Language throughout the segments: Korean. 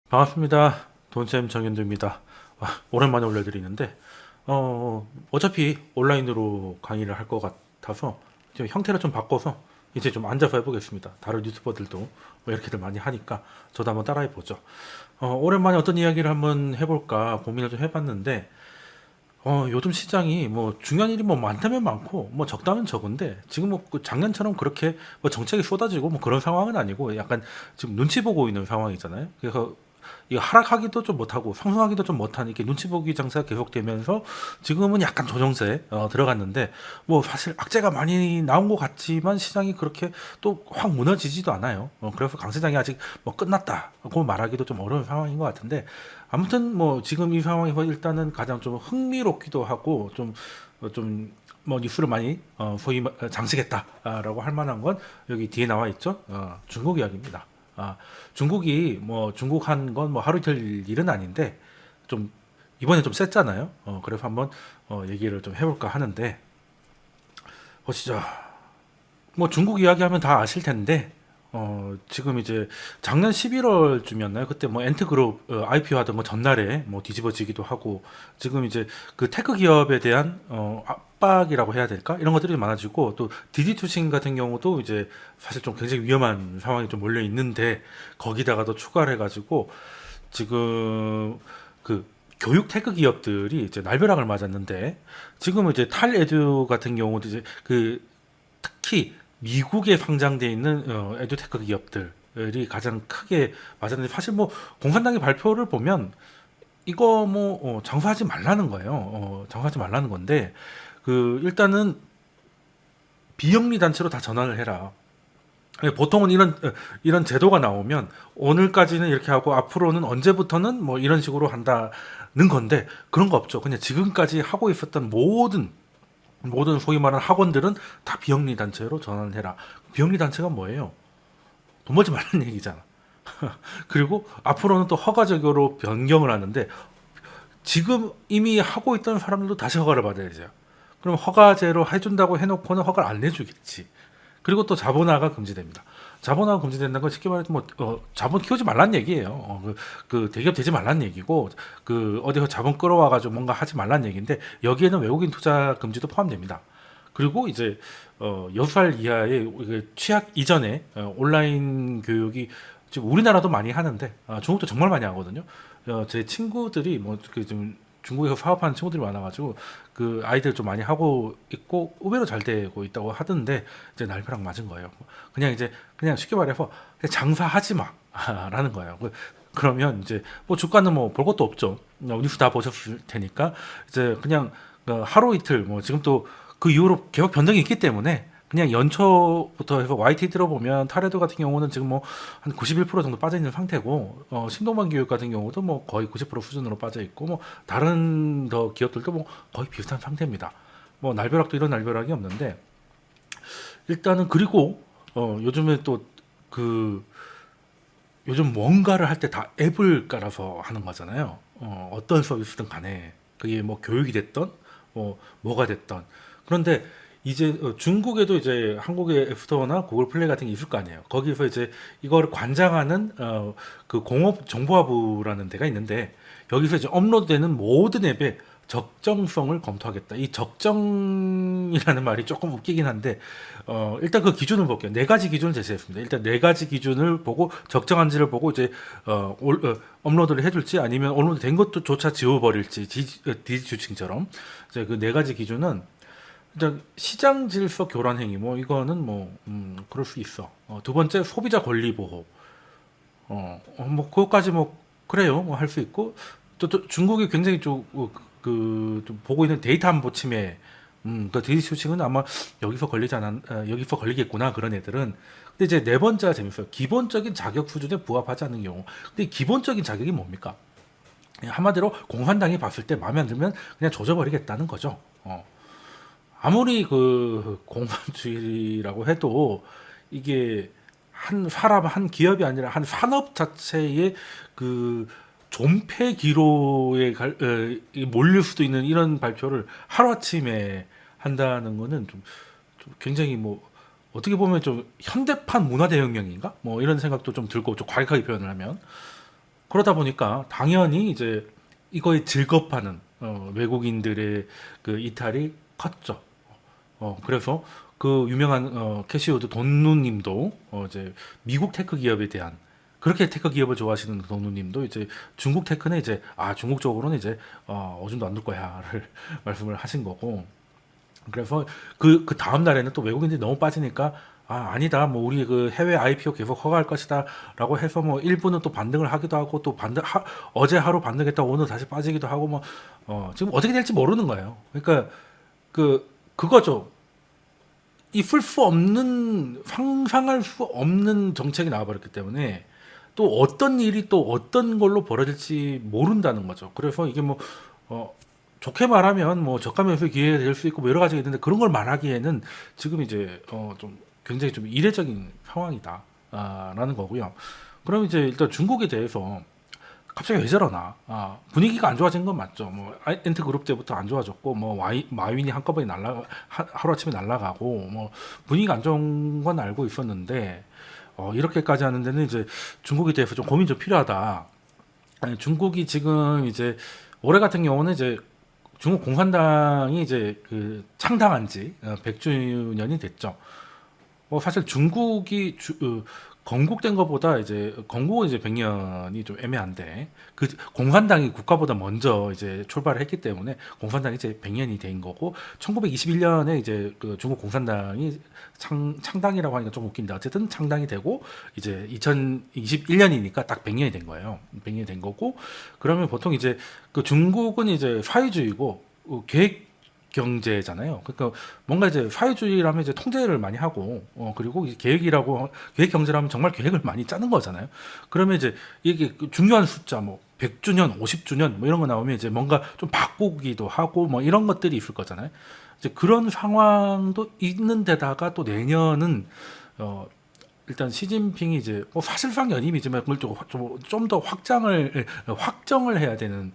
반갑습니다. 돈쌤 정현두입니다. 오랜만에 올려드리는데 어차피 온라인으로 강의를 할 것 같아서 좀 형태를 좀 바꿔서 이제 좀 앉아서 해보겠습니다. 다른 유튜버들도 뭐 이렇게들 많이 하니까 저도 한번 따라해보죠. 오랜만에 어떤 이야기를 한번 해볼까 고민을 좀 해봤는데 요즘 시장이 뭐 중요한 일이 뭐 많다면 많고 뭐 적다면 적은데 지금 뭐그 작년처럼 그렇게 뭐 정책이 쏟아지고 뭐 그런 상황은 아니고 약간 지금 눈치 보고 있는 상황이잖아요. 그래서 이거 하락하기도 좀 못하고 상승하기도 좀 못하는 이렇게 눈치 보기 장세가 계속되면서 지금은 약간 조정세에 들어갔는데 뭐 사실 악재가 많이 나온 것 같지만 시장이 그렇게 또 확 무너지지도 않아요. 그래서 강세장이 아직 뭐 끝났다고 말하기도 좀 어려운 상황인 것 같은데 아무튼 뭐 지금 이 상황에서 일단은 가장 좀 흥미롭기도 하고 좀 뭐 뉴스를 많이 소위 장식했다라고 할 만한 건 여기 뒤에 나와 있죠. 중국 이야기입니다. 중국이 뭐 중국한 건 뭐 하루 이틀 일은 아닌데 좀 이번에 좀 셌잖아요. 그래서 한번 얘기를 좀 해볼까 하는데 보시죠. 뭐 중국 이야기하면 다 아실 텐데 지금 이제 작년 11월쯤이었나요? 그때 뭐 엔트그룹 IPO 하던 거 전날에 뭐 뒤집어지기도 하고 지금 이제 그 테크 기업에 대한 압박이라고 해야 될까? 이런 것들이 많아지고 또 디디투싱 같은 경우도 이제 사실 좀 굉장히 위험한 상황이 좀 몰려 있는데 거기다가 더 추가를 해가지고 지금 그 교육 테크 기업들이 이제 날벼락을 맞았는데 지금 이제 탈에듀 같은 경우도 이제 그 특히 미국에 상장돼 있는 에듀테크 기업들이 가장 크게 맞았는데 사실 뭐 공산당의 발표를 보면 이거 뭐 장사하지 말라는 거예요. 장사하지 말라는 건데 그 일단은 비영리 단체로 다 전환을 해라. 보통은 이런 제도가 나오면 오늘까지는 이렇게 하고 앞으로는 언제부터는 뭐 이런 식으로 한다는 건데 그런 거 없죠. 그냥 지금까지 하고 있었던 모든 소위 말하는 학원들은 다 비영리 단체로 전환을 해라. 비영리 단체가 뭐예요? 돈 벌지 말라는 얘기잖아. 그리고 앞으로는 또 허가적으로 변경을 하는데 지금 이미 하고 있던 사람들도 다시 허가를 받아야죠. 그럼 허가제로 해준다고 해놓고는 허가를 안 내주겠지. 그리고 또 자본화가 금지됩니다. 자본화가 금지된다는 건 쉽게 말해서 뭐 자본 키우지 말란 얘기예요. 그 대기업 되지 말란 얘기고 그 어디서 자본 끌어와가지고 뭔가 하지 말란 얘기인데 여기에는 외국인 투자 금지도 포함됩니다. 그리고 이제 6살 이하의 취학 이전에 온라인 교육이 지금 우리나라도 많이 하는데 중국도 정말 많이 하거든요. 제 친구들이 뭐그좀 중국에서 사업하는 친구들이 많아가지고 그 아이들 좀 많이 하고 있고 의외로 잘 되고 있다고 하던데 이제 날벼락 맞은 거예요. 그냥 쉽게 말해서 그냥 장사하지 마라는 거예요. 그러면 이제 뭐 주가는 뭐 볼 것도 없죠. 뉴스 다 보셨을 테니까 이제 그냥 하루 이틀 뭐 지금 또 그 이후로 계속 변동이 있기 때문에 그냥 연초부터 해서 YT 들어보면 타레도 같은 경우는 지금 뭐 한 91% 정도 빠져 있는 상태고 신동반 교육 같은 경우도 뭐 거의 90% 수준으로 빠져 있고 뭐 다른 더 기업들도 뭐 거의 비슷한 상태입니다. 뭐 날벼락도 이런 날벼락이 없는데 일단은 그리고 요즘에 또 그 요즘 뭔가를 할 때 다 앱을 깔아서 하는 거잖아요. 어떤 서비스든 간에 그게 뭐 교육이 됐던 뭐가 됐던 그런데 이제 중국에도 이제 한국의 앱스토어나 구글 플레이 같은 게 있을 거 아니에요. 거기서 이제 이거를 관장하는 그 공업정보화부라는 데가 있는데 여기서 이제 업로드되는 모든 앱의 적정성을 검토하겠다. 이 적정이라는 말이 조금 웃기긴 한데 일단 그 기준을 볼게요. 네 가지 기준을 제시했습니다. 일단 네 가지 기준을 보고 적정한지를 보고 이제 업로드를 해줄지 아니면 업로드 된 것도 조차 지워버릴지 디지추칭처럼 이제 그 네 가지 기준은 일단 시장 질서 교란 행위 뭐 이거는 뭐 그럴 수 있어. 두 번째 소비자 권리 보호. 뭐 그것까지 뭐 그래요. 뭐 할 수 있고 또 중국이 굉장히 좀 보고 있는 데이터 안보 침해. 그 디지추칭은 아마 여기서 걸리겠구나 그런 애들은. 근데 이제 네 번째가 재밌어요. 기본적인 자격 수준에 부합하지 않는 경우. 근데 이 기본적인 자격이 뭡니까? 한마디로 공산당이 봤을 때 마음에 안 들면 그냥 조져버리겠다는 거죠. 아무리 그 공산주의라고 해도 이게 한 사람 한 기업이 아니라 한 산업 자체의 그 존폐 기로에 몰릴 수도 있는 이런 발표를 하루아침에 한다는 거는 좀 굉장히 뭐 어떻게 보면 좀 현대판 문화대혁명인가? 뭐 이런 생각도 좀 들고 좀 과격하게 표현을 하면 그러다 보니까 당연히 이제 이거에 즐겁하는 외국인들의 그 이탈이 컸죠. 그래서 그 유명한 캐시우드 돈누님도 이제 미국 테크 기업에 대한 그렇게 테크 기업을 좋아하시는 돈누님도 이제 중국 테크는 이제 중국 쪽으로는 이제 오줌도 안 눌 거야를 말씀을 하신 거고 그래서 그 다음 날에는 또 외국인들이 너무 빠지니까 아니다 뭐 우리 그 해외 IPO 계속 허가할 것이다라고 해서 뭐 일부는 또 반등을 하기도 하고 또 어제 하루 반등했다 오늘 다시 빠지기도 하고 뭐 지금 어떻게 될지 모르는 거예요. 그러니까 그거죠. 있을 수 없는 상상할 수 없는 정책이 나와버렸기 때문에 또 어떤 일이 또 어떤 걸로 벌어질지 모른다는 거죠. 그래서 이게 뭐 좋게 말하면 뭐 저가 매수 기회가 될 수 있고 뭐 여러 가지가 있는데 그런 걸 말하기에는 지금 이제 좀 굉장히 좀 이례적인 상황이다 라는 거고요. 그럼 이제 일단 중국에 대해서 갑자기 왜 저러나 분위기가 안 좋아진 건 맞죠. 뭐 엔트 그룹 때부터 안 좋아졌고 뭐 마윈이 한꺼번에 하루아침에 날아가고 뭐 분위기가 안 좋은 건 알고 있었는데 이렇게까지 하는 데는 이제 중국에 대해서 좀 고민 좀 필요하다. 아니, 중국이 지금 이제 올해 같은 경우는 이제 중국 공산당이 이제 그 창당한 지 100주년이 됐죠. 사실 중국이 건국된 것보다 이제 건국은 이제 100년이 좀 애매한데 그 공산당이 국가보다 먼저 이제 출발을 했기 때문에 공산당이 이제 100년이 된 거고 1921년에 이제 그 중국 공산당이 창당이라고 하니까 좀 웃긴데 어쨌든 창당이 되고 이제 2021년이니까 딱 100년이 된 거예요. 100년이 된 거고 그러면 보통 이제 그 중국은 이제 사회주의고 계획 경제잖아요. 그러니까 뭔가 이제 사회주의라면 이제 통제를 많이 하고 그리고 계획이라고 계획 경제라면 정말 계획을 많이 짜는 거잖아요. 그러면 이제 이게 중요한 숫자 뭐 100주년, 50주년 뭐 이런 거 나오면 이제 뭔가 좀 바꾸기도 하고 뭐 이런 것들이 있을 거잖아요. 이제 그런 상황도 있는 데다가 또 내년은 일단 시진핑이 이제 사실상 연임이지만 그걸 좀 더 확정을 해야 되는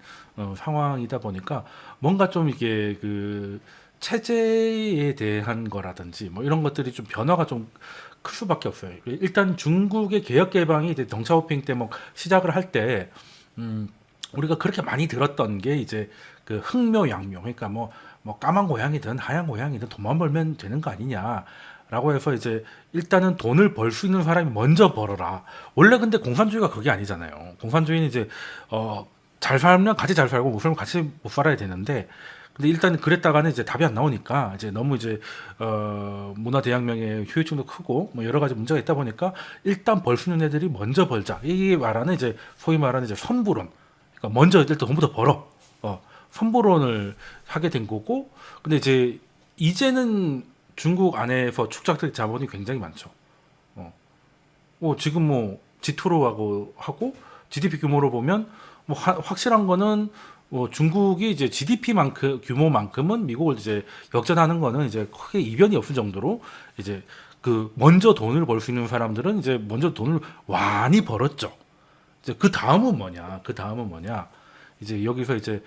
상황이다 보니까 뭔가 좀 이게 그 체제에 대한 거라든지 뭐 이런 것들이 좀 변화가 좀 클 수밖에 없어요. 일단 중국의 개혁 개방이 이제 덩샤오핑 때 뭐 시작을 할 때 우리가 그렇게 많이 들었던 게 이제 그 흥묘양묘 그러니까 뭐 까만 고양이든 하얀 고양이든 돈만 벌면 되는 거 아니냐. 라고 해서 이제 일단은 돈을 벌 수 있는 사람이 먼저 벌어라. 원래 근데 공산주의가 그게 아니잖아요. 공산주의는 이제 잘 살면 같이 잘 살고 못 살면 같이 못 살아야 되는데 근데 일단 그랬다가는 이제 답이 안 나오니까 이제 너무 이제 문화 대혁명의 효율성도 크고 뭐 여러 가지 문제가 있다 보니까 일단 벌 수 있는 애들이 먼저 벌자. 이게 말하는 이제 소위 말하는 이제 선불원. 그러니까 먼저 일단 돈부터 벌어. 선불원을 하게 된 거고 근데 이제는 중국 안에서 축적된 자본이 굉장히 많죠. 지금 뭐 G2로 하고 GDP 규모로 보면 뭐 확실한 거는 중국이 이제 규모만큼은 미국을 이제 역전하는 거는 이제 크게 이변이 없을 정도로 이제 그 먼저 돈을 벌 수 있는 사람들은 이제 먼저 돈을 많이 벌었죠. 이제 그 다음은 뭐냐? 이제 여기서 이제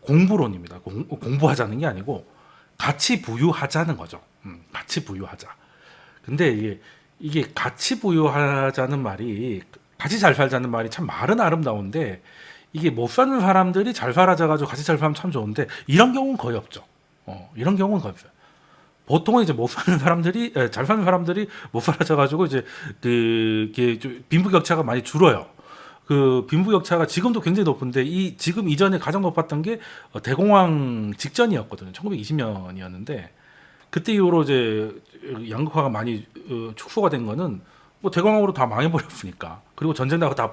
공부론입니다. 공부하자는 게 아니고 가치 부유하자는 거죠. 가치 부유하자. 근데 이게 가치 부유하자는 말이 같이 잘 살자는 말이 참 말은 아름다운데 이게 못 사는 사람들이 잘 살아져가지고 같이 잘 살면 참 좋은데 이런 경우는 거의 없죠. 이런 경우는 거의 없어요. 보통은 이제 못 사는 사람들이 잘 사는 사람들이 못 살아져가지고 이제 빈부격차가 많이 줄어요. 그 빈부격차가 지금도 굉장히 높은데 지금 이전에 가장 높았던 게 대공황 직전이었거든요. 1920년이었는데 그때 이후로 이제 양극화가 많이 축소가 된 거는 뭐 대공황으로 다 망해버렸으니까 그리고 전쟁 나고 다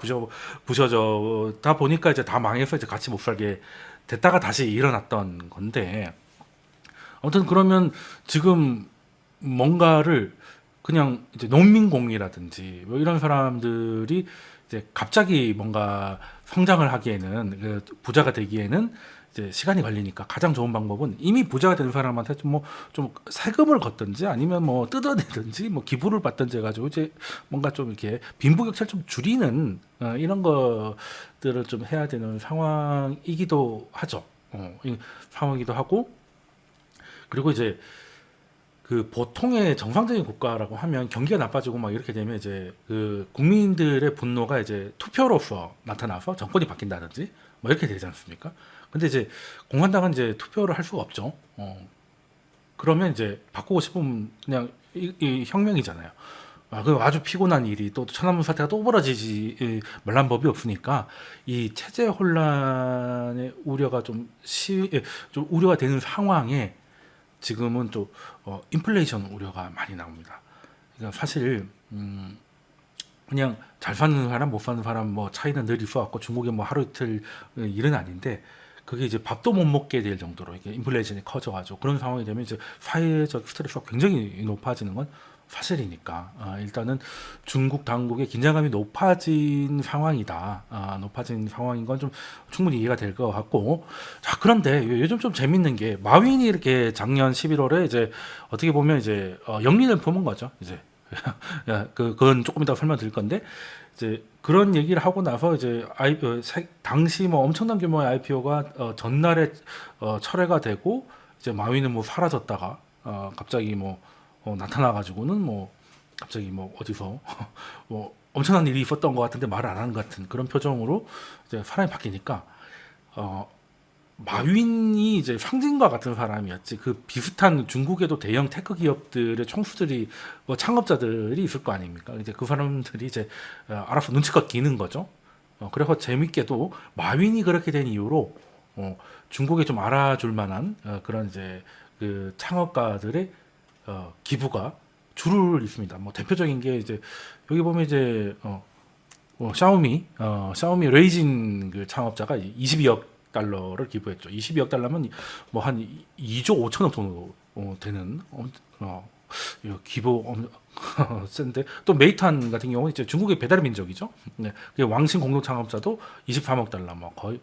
부셔져다 보니까 이제 다 망해서 이제 같이 못 살게 됐다가 다시 일어났던 건데 아무튼 그러면 지금 뭔가를 그냥 이제 농민공이라든지 뭐 이런 사람들이 이제 갑자기 뭔가 성장을 하기에는 부자가 되기에는 이제 시간이 걸리니까 가장 좋은 방법은 이미 부자가 된 사람한테 좀 세금을 걷든지 아니면 뭐 뜯어내든지 뭐 기부를 받든지 해가지고 이제 뭔가 좀 이렇게 빈부격차를 좀 줄이는 이런 것들을 좀 해야 되는 상황이기도 하죠. 이 상황이기도 하고 그리고 이제 그 보통의 정상적인 국가라고 하면 경기가 나빠지고 막 이렇게 되면 이제 그 국민들의 분노가 이제 투표로서 나타나서 정권이 바뀐다든지 뭐 이렇게 되지 않습니까? 근데 이제 공산당은 이제 투표를 할 수가 없죠. 그러면 이제 바꾸고 싶으면 그냥 이 혁명이잖아요. 그 아주 피곤한 일이 또 천안문 사태가 또 벌어지지 말란 법이 없으니까 이 체제 혼란의 우려가 좀 우려가 되는 상황에 지금은 또 인플레이션 우려가 많이 나옵니다. 그러니까 사실 그냥 잘 사는 사람 못 사는 사람 뭐 차이는 늘 있어갖고 중국에 뭐 하루 이틀 일은 아닌데 그게 이제 밥도 못 먹게 될 정도로 이게 인플레이션이 커져가지고 그런 상황이 되면 이제 사회적 스트레스가 굉장히 높아지는 건 사실이니까 일단은 중국 당국의 긴장감이 높아진 상황이다. 높아진 상황인 건 좀 충분히 이해가 될 것 같고 자 그런데 요즘 좀 재밌는 게 마윈이 이렇게 작년 11월에 이제 어떻게 보면 이제 영린을 품은 거죠. 이제 그건 조금 이따 설명드릴 건데 이제 그런 얘기를 하고 나서 이제 당시 뭐 엄청난 규모의 IPO가 전날에 철회가 되고 이제 마윈은 뭐 사라졌다가 갑자기 뭐 나타나가지고는 뭐 갑자기 뭐 어디서 뭐 엄청난 일이 있었던 것 같은데 말을 안 하는 것 같은 그런 표정으로 이제 사람이 바뀌니까 마윈이 이제 상징과 같은 사람이었지 그 비슷한 중국에도 대형 테크 기업들의 총수들이 뭐 창업자들이 있을 거 아닙니까? 이제 그 사람들이 이제 알아서 눈치껏 기는 거죠. 그래서 재밌게도 마윈이 그렇게 된 이유로 중국에 좀 알아줄 만한 그런 이제 그 창업가들의 기부가 줄을 잇습니다. 뭐 대표적인 게 이제 여기 보면 이제 샤오미 레이진 그 창업자가 22억 달러를 기부했죠. 22억 달러면 뭐 한 2조 5천억 정도 되는 기부 센데 또 메이탄 같은 경우는 이제 중국의 배달의 민족이죠. 네, 왕신 공동 창업자도 23억 달러 뭐 거의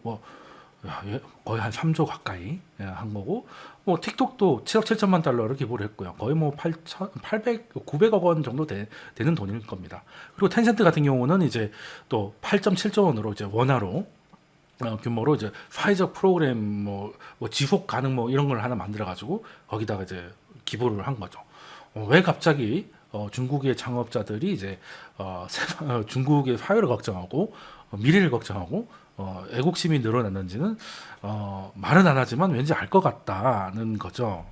한 3조 가까이 한 거고 뭐 틱톡도 7억 7천만 달러를 기부를 했고요. 거의 뭐 900억 원 정도 되는 돈일 겁니다. 그리고 텐센트 같은 경우는 이제 또 8.7조 원으로 이제 원화로 규모로 이제 사회적 프로그램 뭐 지속 가능 뭐 이런 걸 하나 만들어 가지고 거기다가 이제 기부를 한 거죠. 왜 갑자기 중국의 창업자들이 이제 중국의 사회를 걱정하고 미래를 걱정하고 애국심이 늘어났는지는 말은 안 하지만 왠지 알 것 같다는 거죠.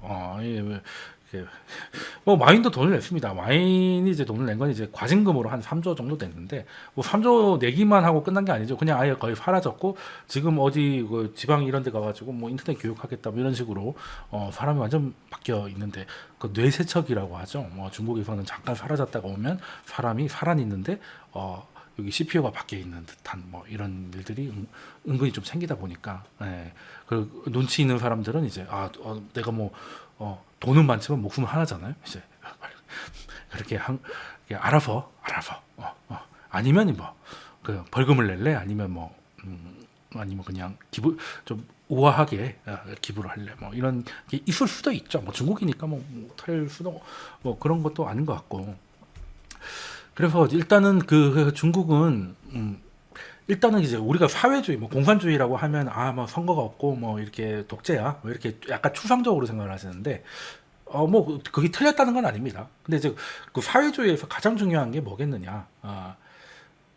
뭐 마윈도 돈을 냈습니다. 마윈이 이제 돈을 낸 건 이제 과징금으로 한 3조 정도 됐는데 뭐 3조 내기만 하고 끝난 게 아니죠. 그냥 아예 거의 사라졌고 지금 어디 그 지방 이런 데 가가지고 뭐 인터넷 교육하겠다 뭐 이런 식으로 사람이 완전 바뀌어 있는데 그 뇌세척이라고 하죠. 뭐 중국에서는 잠깐 사라졌다가 오면 사람이 살아있는데 여기 CPU가 바뀌어 있는 듯한 뭐 이런 일들이 은근히 좀 생기다 보니까 그 눈치 있는 사람들은 이제 내가 뭐 돈은 많지만 목숨은 하나잖아요. 이제 그렇게 알아서 아니면 뭐 그 벌금을 낼래 아니면 아니면 그냥 기부 좀 우아하게 기부를 할래 뭐 이런 게 있을 수도 있죠. 뭐 중국이니까 못할 수도 뭐 그런 것도 아닌 것 같고. 그래서 일단은 그 중국은 일단은 이제 우리가 사회주의, 뭐 공산주의라고 하면 뭐 선거가 없고 뭐 이렇게 독재야, 뭐 이렇게 약간 추상적으로 생각을 하시는데 뭐 그게 틀렸다는 건 아닙니다. 근데 이제 그 사회주의에서 가장 중요한 게 뭐겠느냐?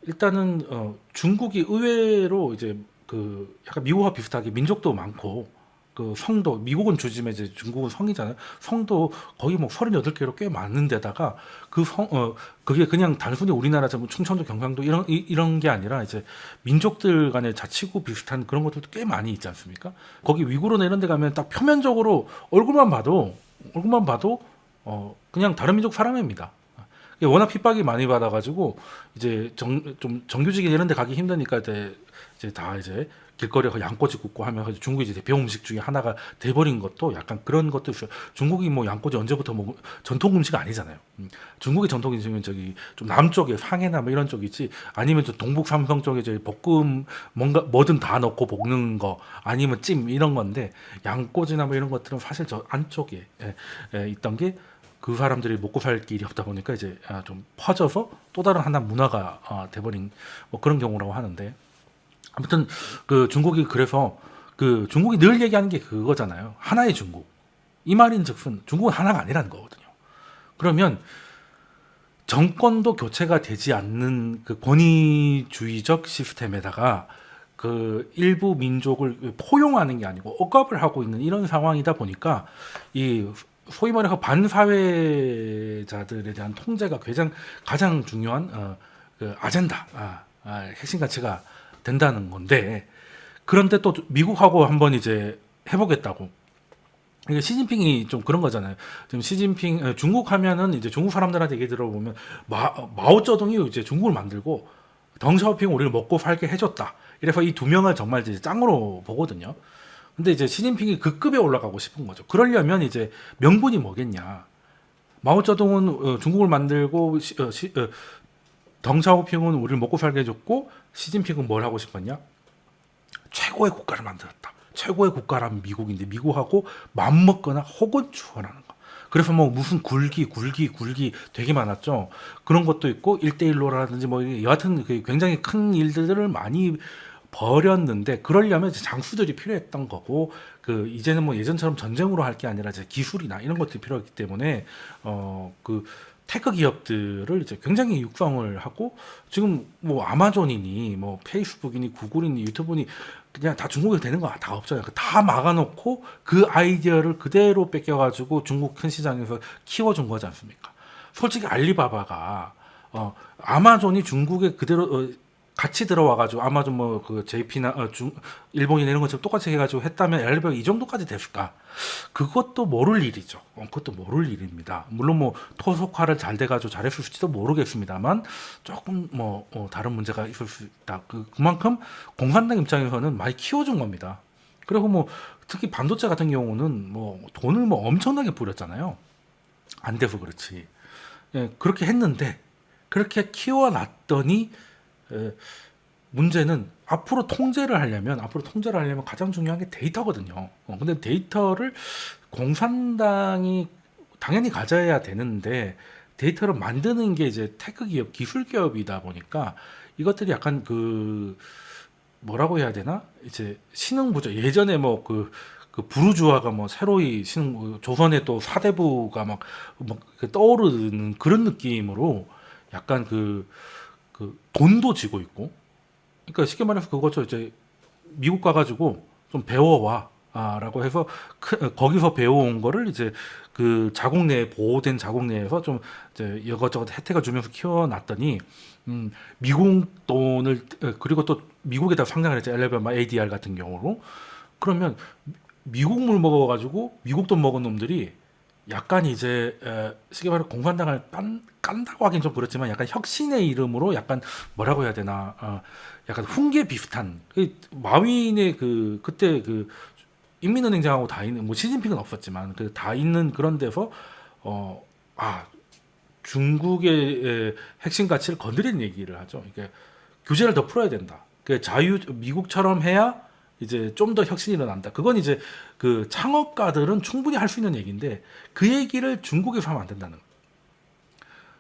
일단은 중국이 의외로 이제 그 약간 미국과 비슷하게 민족도 많고 그 성도 미국은 주지만 이제 중국은 성이잖아요. 성도 거의 뭐 38개로 꽤 많은 데다가 그게 그냥 단순히 우리나라처럼 충청도 경상도 이런 게 아니라 이제 민족들 간의 자치구 비슷한 그런 것들도 꽤 많이 있지 않습니까? 거기 위구르나 이런 데 가면 딱 표면적으로 얼굴만 봐도 그냥 다른 민족 사람입니다. 워낙 핍박이 많이 받아가지고 이제 좀 정규직이 이런 데 가기 힘드니까 이제 다 이제 길거리에서 양꼬치 굽고 하면 중국이 이제 대표 음식 중에 하나가 돼버린 것도 약간 그런 것도 있어요. 중국이 뭐 양꼬치 언제부터 뭐 전통 음식 아니잖아요. 중국의 전통 음식은 저기 좀 남쪽에 상해나 뭐 이런 쪽이지, 아니면 저 동북 삼성 쪽에 저기 볶음 뭔가 뭐든 다 넣고 볶는 거, 아니면 찜 이런 건데, 양꼬치나 뭐 이런 것들은 사실 저 안쪽에 있던 게 그 사람들이 먹고 살 길이 없다 보니까 이제 좀 퍼져서 또 다른 하나 문화가 돼버린 뭐 그런 경우라고 하는데, 아무튼 그 중국이 그래서 그 중국이 늘 얘기하는 게 그거잖아요. 하나의 중국. 이 말인즉슨 중국은 하나가 아니라는 거거든요. 그러면 정권도 교체가 되지 않는 그 권위주의적 시스템에다가 그 일부 민족을 포용하는 게 아니고 억압을 하고 있는 이런 상황이다 보니까 이 소위 말해서 반사회자들에 대한 통제가 가장 중요한 그 아젠다, 핵심 가치가 된다는 건데, 그런데 또 미국하고 한번 이제 해보겠다고. 이게 시진핑이 좀 그런 거잖아요. 지금 시진핑 중국 하면은 이제 중국 사람들한테 얘기 들어보면 마오쩌둥이 이제 중국을 만들고 덩샤오핑 우리를 먹고 살게 해줬다. 이래서 이 두 명을 정말 이제 짱으로 보거든요. 근데 이제 시진핑이 그 급에 올라가고 싶은 거죠. 그러려면 이제 명분이 뭐겠냐. 마오쩌둥은 중국을 만들고 덩샤오핑은 우리를 먹고 살게 해줬고, 시진핑은 뭘 하고 싶었냐? 최고의 국가를 만들었다. 최고의 국가라면 미국인데 미국하고 맞먹거나 혹은 추월하는 거. 그래서 뭐 무슨 굴기 되게 많았죠. 그런 것도 있고 1대1로라든지 뭐 여하튼 굉장히 큰 일들을 많이 벌였는데, 그러려면 이제 장수들이 필요했던 거고, 그 이제는 뭐 예전처럼 전쟁으로 할 게 아니라 이제 기술이나 이런 것들이 필요했기 때문에 그 테크 기업들을 이제 굉장히 육성을 하고, 지금 뭐 아마존이니 뭐 페이스북이니 구글이니 유튜브니 그냥 다 중국에 되는 거 다 없잖아요. 다 막아놓고 그 아이디어를 그대로 뺏겨가지고 중국 큰 시장에서 키워준 거지 않습니까? 솔직히 알리바바가 아마존이 중국에 그대로 같이 들어와가지고 아마존 뭐 그 JP나 일본이나 이런 것처럼 똑같이 해가지고 했다면 알리바바가 이 정도까지 됐을까? 그것도 모를 일이죠. 그것도 모를 일입니다. 물론 뭐 토속화를 잘 돼가지고 잘했을지도 모르겠습니다만, 조금 뭐 다른 문제가 있을 수 있다. 그만큼 공산당 입장에서는 많이 키워준 겁니다. 그리고 뭐 특히 반도체 같은 경우는 뭐 돈을 뭐 엄청나게 뿌렸잖아요. 안 돼서 그렇지. 예, 그렇게 했는데, 그렇게 키워놨더니 문제는 앞으로 통제를 하려면 가장 중요한 게 데이터거든요. 근데 데이터를 공산당이 당연히 가져야 되는데, 데이터를 만드는 게 이제 테크 기업, 기술 기업이다 보니까 이것들이 약간 그 뭐라고 해야 되나? 이제 신흥 부조. 예전에 뭐 그 부르주아가 뭐 새로이 신흥 조선의 또 사대부가 막 떠오르는 그런 느낌으로 약간 그 돈도 지고 있고, 그러니까 쉽게 말해서 그거죠. 이제 미국 가가지고 좀 배워와. 라고 해서 거기서 배워온 거를 이제 그 자국 내 보호된 자국 내에서 좀 이제 이것저것 혜택을 주면서 키워놨더니 미국 돈을 그리고 또 미국에다 상장을 했죠. 엘레베마 ADR 같은 경우로. 그러면 미국 물 먹어가지고 미국 돈 먹은 놈들이 약간 이제 쉽게 말해 공산당을 깐다고 하긴 좀 그렇지만, 약간 혁신의 이름으로 약간 뭐라고 해야 되나, 약간 훈계 비슷한 마윈의 그때 인민은행장하고 다 있는, 뭐 시진핑은 없었지만 다 있는 그런 데서 중국의 핵심 가치를 건드리는 얘기를 하죠. 이게 규제를 더 풀어야 된다. 미국처럼 해야 이제 좀 더 혁신이 일어난다. 그건 이제 그 창업가들은 충분히 할 수 있는 얘기인데, 그 얘기를 중국에서 하면 안 된다는 거예요.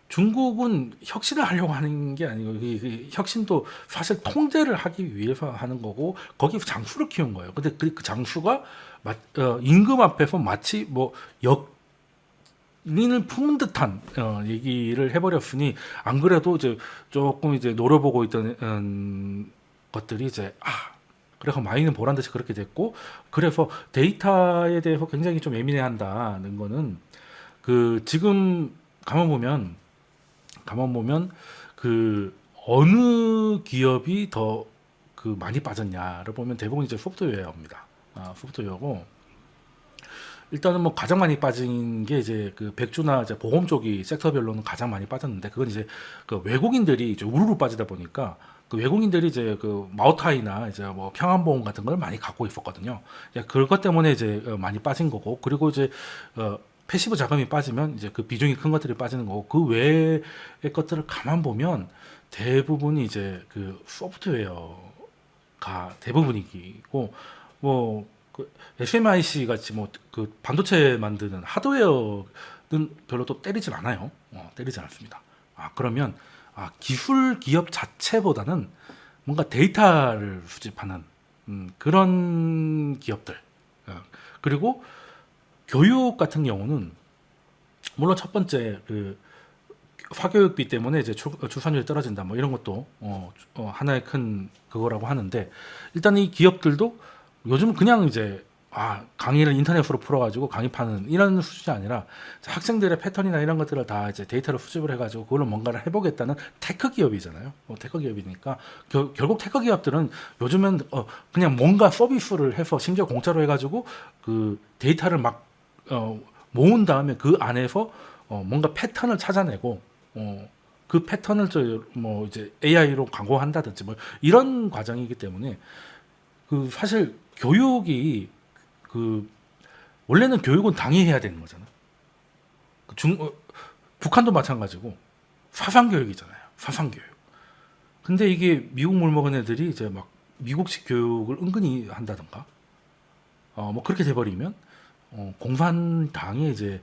중국은 혁신을 하려고 하는 게 아니고, 그 혁신도 사실 통제를 하기 위해서 하는 거고, 거기서 장수를 키운 거예요. 근데 그 장수가 임금 앞에서 마치 뭐 역민을 품은 듯한 얘기를 해버렸으니, 안 그래도 이제 조금 이제 노려보고 있던 것들이 이제 그래서 마이는 보란 듯이 그렇게 됐고, 그래서 데이터에 대해서 굉장히 좀 예민해한다는 거는 그 지금 가만 보면 그 어느 기업이 더 그 많이 빠졌냐를 보면 대부분 이제 소프트웨어입니다. 소프트웨어고, 일단은 뭐 가장 많이 빠진 게 이제 그 백주나 이제 보험 쪽이 섹터별로는 가장 많이 빠졌는데, 그건 이제 그 외국인들이 이제 우르르 빠지다 보니까 그 외국인들이 이제 그 마오타이나 이제 뭐 평안보험 같은 걸 많이 갖고 있었거든요. 이제 그것 때문에 이제 많이 빠진 거고, 그리고 이제 패시브 자금이 빠지면 이제 그 비중이 큰 것들이 빠지는 거고, 그 외의 것들을 가만 보면 대부분이 이제 그 소프트웨어가 대부분이고, 뭐그 SMIC 같이 뭐 그 반도체 만드는 하드웨어는 별로 또 때리질 않아요. 때리지 않습니다. 그러면 기술 기업 자체보다는 뭔가 데이터를 수집하는 그런 기업들. 그리고 교육 같은 경우는 물론 첫 번째 그 사교육비 때문에 이제 출산율이 떨어진다 뭐 이런 것도 하나의 큰 그거라고 하는데, 일단 이 기업들도 요즘 그냥 이제 강의를 인터넷으로 풀어가지고 강의파는 이런 수준이 아니라 학생들의 패턴이나 이런 것들을 다 이제 데이터를 수집을 해가지고 그걸로 뭔가를 해보겠다는 테크 기업이잖아요. 테크 기업이니까 결국 테크 기업들은 요즘은 그냥 뭔가 서비스를 해서 심지어 공짜로 해가지고 그 데이터를 막 모은 다음에 그 안에서 뭔가 패턴을 찾아내고 그 패턴을 뭐 이제 AI로 강구한다든지 뭐 이런 과정이기 때문에 그 사실 교육이 그 원래는 교육은 당이 해야 되는 거잖아. 북한도 마찬가지고 사상교육이잖아요. 사상교육. 근데 이게 미국 물먹은 애들이 이제 막 미국식 교육을 은근히 한다던가, 뭐 그렇게 돼버리면 공산당의 이제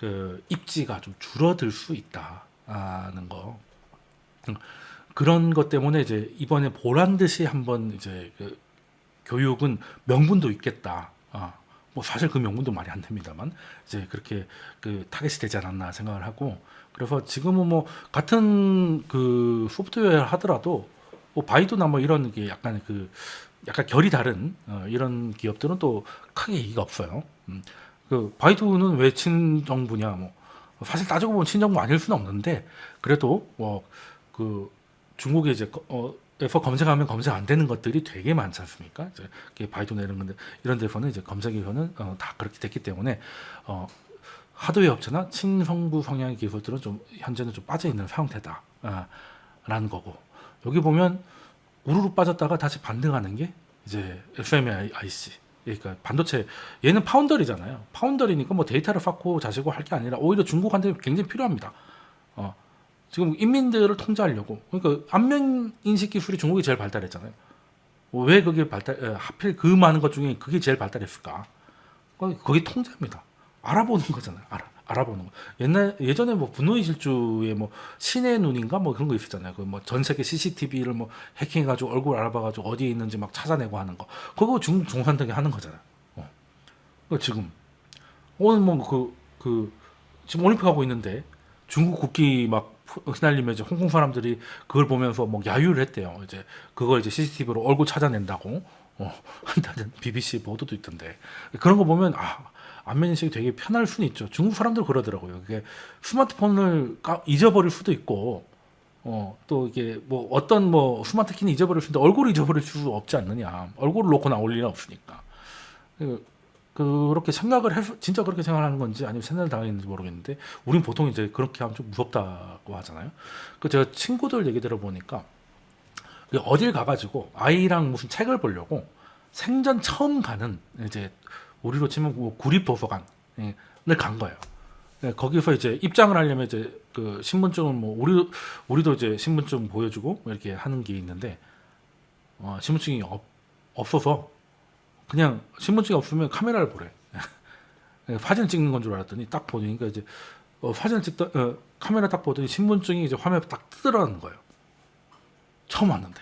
그 입지가 좀 줄어들 수 있다는 거. 그런 것 때문에 이제 이번에 보란 듯이 한번 이제 그 교육은 명분도 있겠다. 뭐 사실 그 명분도 말이 안 됩니다만 이제 그렇게 그 타겟이 되지 않았나 생각을 하고, 그래서 지금은 뭐 같은 그 소프트웨어 하더라도 뭐 바이두나 뭐 이런 게 약간 결이 다른 이런 기업들은 또 크게 이익이 없어요. 그 바이두는 왜 친정부냐, 뭐 사실 따지고 보면 친정부 아닐 수는 없는데, 그래도 뭐 그 중국에 이제 에서 검색하면 검색 안 되는 것들이 되게 많지 않습니까? 이제 바이두나 이런 건데, 이런 데서는 이제 검색에서는 다 그렇게 됐기 때문에 하드웨어 업체나 친정부 성향의 기술들은 좀 현재는 좀 빠져 있는 상태다 라는 거고, 여기 보면 우르르 빠졌다가 다시 반등하는 게 이제 SMIC. 그러니까 반도체, 얘는 파운더리잖아요. 파운더리니까 뭐 데이터를 쌓고 자시고 할 게 아니라 오히려 중국한테 굉장히 필요합니다. 지금 인민들을 통제하려고. 그러니까 안면 인식 기술이 중국이 제일 발달했잖아요. 왜 그게 하필 그 많은 것 중에 그게 제일 발달했을까? 거기 통제입니다. 알아보는 거잖아요. 알아보는 거. 예전에 뭐 분노의 질주에 뭐 신의 눈인가 뭐 그런 거 있었잖아요. 그 뭐 전 세계 CCTV를 뭐 해킹해가지고 얼굴 알아봐가지고 어디에 있는지 막 찾아내고 하는 거. 그거 중국 공산당이 하는 거잖아요. 지금 오늘 뭐 지금 올림픽 하고 있는데 중국 국기 막 휘날리면 이제 홍콩 사람들이 그걸 보면서 뭐 야유를 했대요. 이제 그걸 이제 CCTV로 얼굴 찾아낸다고 한다는 BBC 보도도 있던데, 그런 거 보면 안면 인식이 되게 편할 수는 있죠. 중국 사람들 그러더라고요. 이게 스마트폰을 잊어버릴 수도 있고, 또 이게 뭐 어떤 뭐 스마트 키는 잊어버릴 수 있는데 얼굴을 잊어버릴 수 없지 않느냐. 얼굴을 놓고 나올 일은 없으니까. 그렇게 생각을 해서 진짜 그렇게 생각하는 건지 아니면 세뇌를 당했는지 모르겠는데, 우린 보통 이제 그렇게 하면 좀 무섭다고 하잖아요. 제가 친구들 얘기 들어보니까 어딜 가가지고 아이랑 무슨 책을 보려고 생전 처음 가는, 이제 우리로 치면 뭐 구립도서관을 간 거예요. 거기서 이제 입장을 하려면 이제 그 신분증은 뭐 우리도 이제 신분증 보여주고 이렇게 하는 게 있는데, 신분증이 없어서 그냥 신분증이 없으면 카메라를 보래. 사진 찍는 건 줄 알았더니 딱 보니까 이제 사진 찍다 카메라 딱 보더니 신분증이 이제 화면에 딱 뜨더라는 거예요. 처음 왔는데.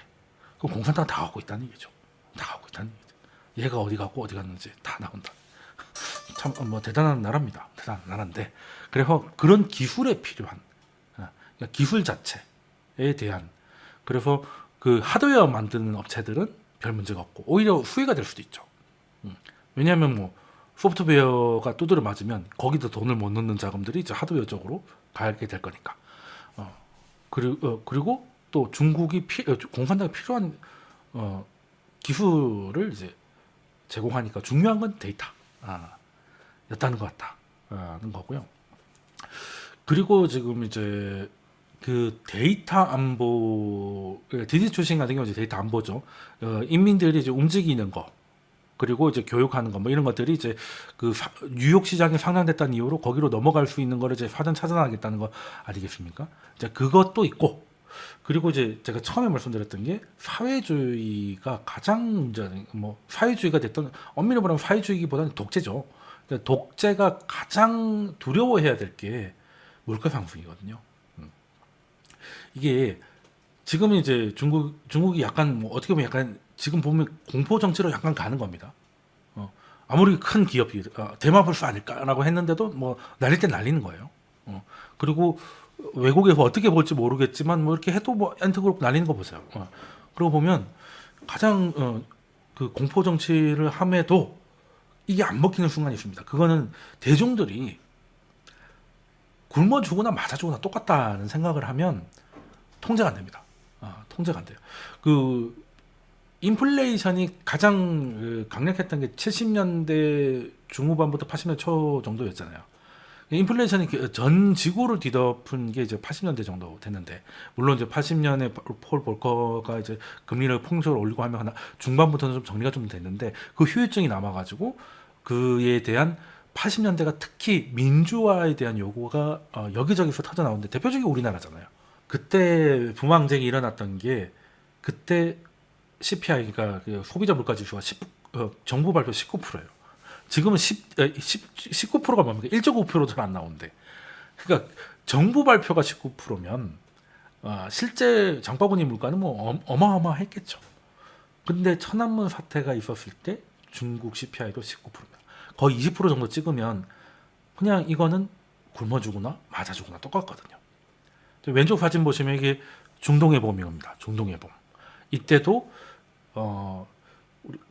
그럼 공산당 다 갖고 있다는 얘기죠. 다 갖고 있다는 얘기죠. 얘가 어디 갔고 어디 갔는지 다 나온다. 참 뭐 대단한 나라입니다. 대단한 나라인데, 그래서 그런 기술에 필요한 그러니까 기술 자체에 대한, 그래서 그 하드웨어 만드는 업체들은 별 문제가 없고 오히려 수혜가 될 수도 있죠. 왜냐하면 뭐 소프트웨어가 두드려 맞으면 거기다 돈을 못 넣는 자금들이 이제 하드웨어 쪽으로 가게 될 거니까. 그리고 또 중국이 공산당이 필요한 기술을 이제 제공하니까 중요한 건 데이터. 였다는 것 같다는 거고요. 그리고 지금 이제 그 데이터 안보, 디지 출신 같은 경우 이제 데이터 안보죠. 인민들이 이제 움직이는 거, 그리고 이제 교육하는 거, 뭐 이런 것들이 이제 그 뉴욕 시장이 상장됐다는 이유로 거기로 넘어갈 수 있는 거를 이제 사전 차단하겠다는 거 아니겠습니까? 이제 그것도 있고, 그리고 이제 제가 처음에 말씀드렸던 게 사회주의가 가장 이제 뭐 사회주의가 됐던, 엄밀히 말하면 사회주의보다는 독재죠. 그러니까 독재가 가장 두려워해야 될 게 물가 상승이거든요. 이게 지금 이제 중국이 약간 뭐 어떻게 보면 약간 지금 보면 공포 정치로 약간 가는 겁니다. 아무리 큰 기업이 대마불사 아닐까라고 했는데도 뭐 날릴 때 날리는 거예요. 그리고 외국에서 어떻게 볼지 모르겠지만 뭐 이렇게 해도 뭐 엔트그룹 날리는 거 보세요. 그러고 보면 가장 그 공포 정치를 함에도 이게 안 먹히는 순간이 있습니다. 그거는 대중들이 굶어 죽거나 맞아 죽거나 똑같다는 생각을 하면 통제가 안 됩니다. 통제가 안 돼요. 그 인플레이션이 가장 강력했던 게 70년대 중후반부터 80년대 초 정도였잖아요. 인플레이션이 전 지구를 뒤덮은 게 이제 80년대 정도 됐는데, 물론 이제 80년에 폴 볼커가 이제 금리를 폭력적으로 올리고 하면 중반부터는 좀 정리가 좀 됐는데, 그 후유증이 남아가지고 그에 대한 80년대가 특히 민주화에 대한 요구가 여기저기서 터져 나오는데 대표적인 게 우리나라잖아요. 그때 부망쟁이 일어났던 게, 그때 CPI가 그 소비자 물가 지수가 정부 발표 19%예요. 지금은 19%가 뭡니까? 1.9%도 잘 안 나오는데. 그러니까 정부 발표가 19%면 실제 장바구니 물가는 뭐 어마어마했겠죠. 근데 천안문 사태가 있었을 때 중국 CPI도 19%입니다. 거의 20% 정도 찍으면 그냥 이거는 굶어 죽으나 맞아 죽으나 똑같거든요. 왼쪽 사진 보시면 이게 중동해범입니다. 중동해범. 이때도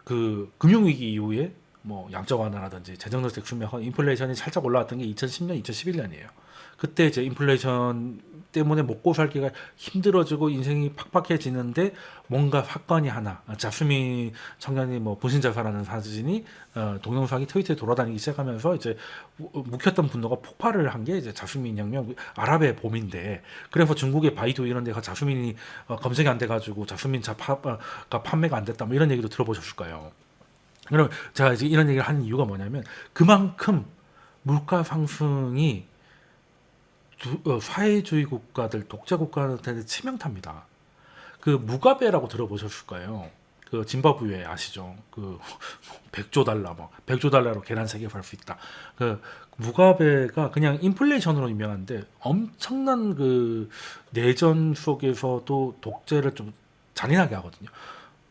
그 금융위기 이후에 뭐 양적 완화라든지 재정정책 수명, 인플레이션이 살짝 올라왔던 게 2010년, 2011년이에요. 그때 이제 인플레이션 때문에 먹고 살기가 힘들어지고 인생이 팍팍해지는데 뭔가 사건이 하나, 자스민 청년이 뭐 분신자살하는 사진이 동영상이 트위터에 돌아다니기 시작하면서 이제 묵혔던 분노가 폭발을 한 게 이제 자스민 혁명, 아랍의 봄인데, 그래서 중국의 바이두 이런 데가 자스민이 검색이 안 돼가지고 자스민 자파가 판매가 안 됐다, 뭐 이런 얘기도 들어보셨을 거예요. 그럼 제가 이제 이런 얘기를 하는 이유가 뭐냐면, 그만큼 물가 상승이 사회주의 국가들, 독재 국가들한테 치명타입니다. 그 무가베라고 들어보셨을 거예요. 그 짐바브웨 아시죠? 그 100조 달러, 뭐 100조 달러로 계란 3개 살 수 있다. 그 무가베가 그냥 인플레이션으로 유명한데 엄청난 그 내전 속에서도 독재를 좀 잔인하게 하거든요.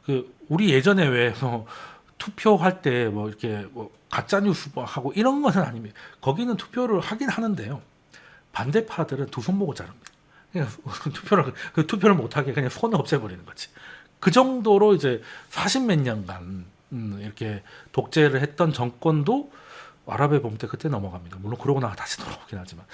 그 우리 예전에 왜 투표할 때 뭐 이렇게 뭐 가짜 뉴스 하고 이런 것은 아닙니다. 거기는 투표를 하긴 하는데요. 반대파들은 두 손 모고 자릅니다. 그냥 투표를 못하게 그냥 손을 없애버리는 거지. 그 정도로 이제 40몇 년간 이렇게 독재를 했던 정권도 아랍의 봄 때 그때 넘어갑니다. 물론 그러고 나서 다시 돌아오긴 하지만,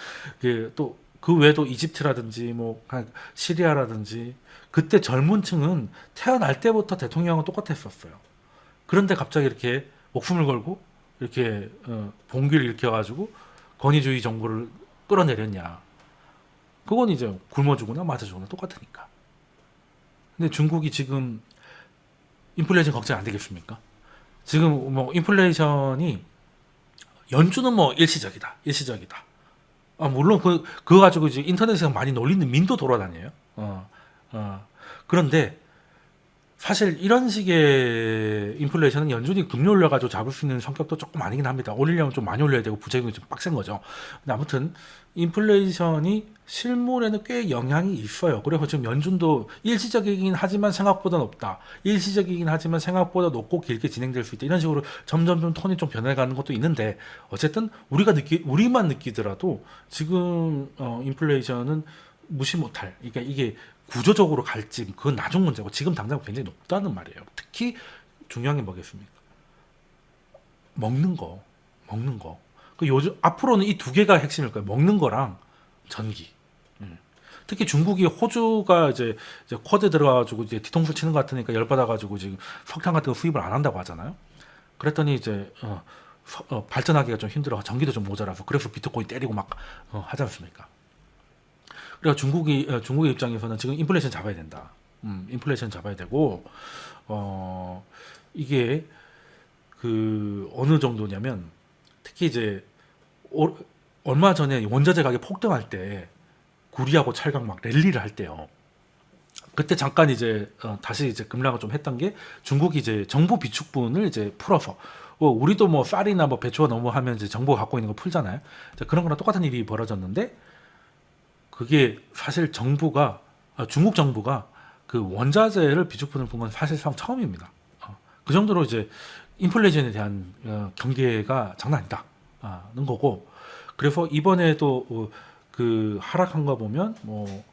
또 그 외에도 이집트라든지 뭐 시리아라든지 그때 젊은층은 태어날 때부터 대통령은 똑같았었어요. 그런데 갑자기 이렇게 목숨을 걸고 이렇게 봉기를 일으켜가지고 권위주의 정부를 끌어내렸냐? 그건 이제 굶어 죽거나 맞아 죽거나 똑같으니까. 근데 중국이 지금 인플레이션 걱정 안 되겠습니까? 지금 뭐 인플레이션이 연준은 뭐 일시적이다. 물론 그거 가지고 이제 인터넷에서 많이 놀리는 민도 돌아다녀요. 그런데 사실 이런 식의 인플레이션은 연준이 금리 올려가지고 잡을 수 있는 성격도 조금 아니긴 합니다. 올리려면 좀 많이 올려야 되고 부작용이 좀 빡센 거죠. 근데 아무튼 인플레이션이 실물에는 꽤 영향이 있어요. 그래서 지금 연준도 일시적이긴 하지만 생각보다 높다. 일시적이긴 하지만 생각보다 높고 길게 진행될 수 있다. 이런 식으로 점점 좀 톤이 좀 변해가는 것도 있는데, 어쨌든 우리만 느끼더라도 지금 인플레이션은 무시 못할. 그러니까 이게 구조적으로 갈지 그건 나중 문제고 지금 당장 굉장히 높다는 말이에요. 특히 중요한 게 뭐겠습니까? 먹는 거. 그 요즘 앞으로는 이 두 개가 핵심일 거예요. 먹는 거랑 전기. 특히 중국이 호주가 이제 쿼드 들어가가지고 이제 뒤통수 치는 것 같으니까 열받아가지고 지금 석탄 같은 거 수입을 안 한다고 하잖아요. 그랬더니 이제 발전하기가 좀 힘들어. 전기도 좀 모자라서. 그래서 비트코인 때리고 막 하지 않습니까? 그래서 중국의 입장에서는 지금 인플레이션 잡아야 된다. 인플레이션 잡아야 되고 이게 그 어느 정도냐면 특히 이제 얼마 전에 원자재 가격 폭등할 때 구리하고 찰강 막 랠리를 할 때요. 그때 잠깐 이제 다시 이제 급락을 좀 했던 게 중국이 이제 정부 비축분을 이제 풀어서 우리도 뭐 쌀이나 뭐 배추가 너무 하면 이제 정부가 갖고 있는 거 풀잖아요. 그런 거랑 똑같은 일이 벌어졌는데 그게 사실 중국 정부가 그 원자재를 비축분을 푼 건 사실상 처음입니다. 그 정도로 이제 인플레이션에 대한 경계가 장난 아니다는 거고 그래서 이번에도 그 하락한 거 보면 뭐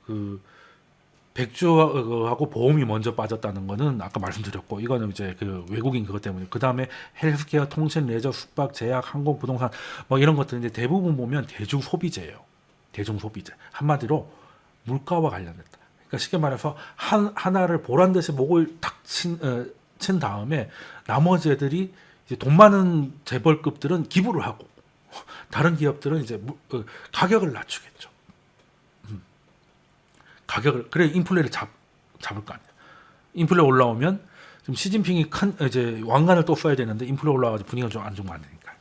그 백주하고 보험이 먼저 빠졌다는 거는 아까 말씀드렸고 이거는 이제 그 외국인 그것 때문에 그 다음에 헬스케어, 통신, 레저, 숙박, 제약, 항공, 부동산 뭐 이런 것들 이제 대부분 보면 대중 소비재예요. 대중 소비재 한마디로 물가와 관련됐다. 그러니까 쉽게 말해서 하나를 보란 듯이 목을 탁 친 다음에 나머지 애들이 이제 돈 많은 재벌급들은 기부를 하고 다른 기업들은 이제 가격을 낮추겠죠. 가격을 그래 인플레를 잡을 거 아니야. 인플레 올라오면 지금 시진핑이 큰 이제 왕관을 또 써야 되는데 인플레 올라가지고 분위기가 좀 안 좋으면 안 되니까.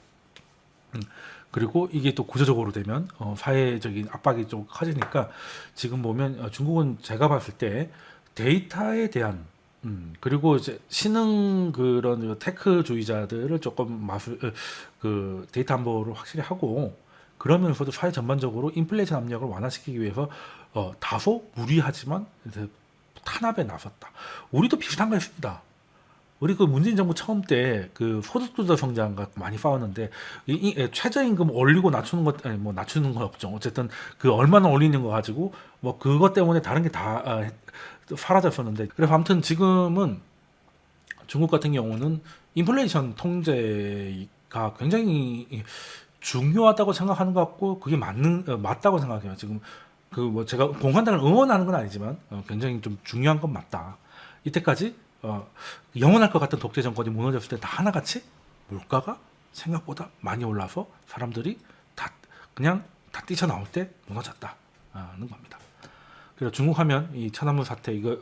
그리고 이게 또 구조적으로 되면 사회적인 압박이 좀 커지니까 지금 보면 중국은 제가 봤을 때 데이터에 대한 그리고 이제 신흥 그런 테크주의자들을 조금 그 데이터 안보를 확실히 하고 그러면서도 사회 전반적으로 인플레이션 압력을 완화시키기 위해서 다소 무리하지만 이제 탄압에 나섰다. 우리도 비슷한 거 했습니다. 우리 그 문재인 정부 처음 때 그 소득주도 성장 갖고 많이 싸웠는데 최저임금 올리고 낮추는 것 아니 뭐 낮추는 건 없죠. 어쨌든 그 얼마나 올리는 거 가지고 뭐 그것 때문에 다른 게 다 사라졌었는데 그래서 아무튼 지금은 중국 같은 경우는 인플레이션 통제가 굉장히 중요하다고 생각하는 것 같고 그게 맞다고 생각해요. 지금 그 뭐 제가 공산당을 응원하는 건 아니지만 굉장히 좀 중요한 건 맞다. 이때까지 영원할 것 같은 독재 정권이 무너졌을 때 다 하나같이 물가가 생각보다 많이 올라서 사람들이 그냥 다 뛰쳐나올 때 무너졌다는 겁니다. 그래서 중국 하면 이 천안문 사태 이거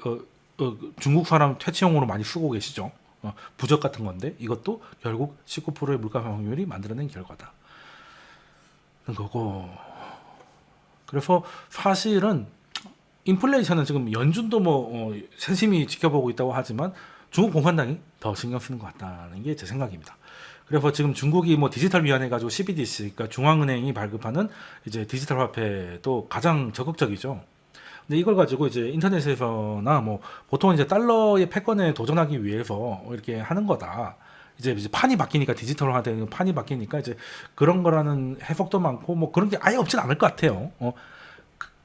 중국 사람 퇴치용으로 많이 쓰고 계시죠. 부적 같은 건데 이것도 결국 19%의 물가 상승률이 만들어낸 결과다. 거고 그래서 사실은 인플레이션은 지금 연준도 뭐 세심히 지켜보고 있다고 하지만 중국 공산당이 더 신경 쓰는 것 같다는 게 제 생각입니다. 그래서 지금 중국이 뭐 디지털 위안해 가지고 CBDC, 그러니까 중앙은행이 발급하는 이제 디지털 화폐도 가장 적극적이죠. 근데 이걸 가지고 이제 인터넷에서나 뭐 보통 이제 달러의 패권에 도전하기 위해서 이렇게 하는 거다. 이제 판이 바뀌니까 디지털화되는 판이 바뀌니까 이제 그런 거라는 해석도 많고 뭐 그런 게 아예 없진 않을 것 같아요.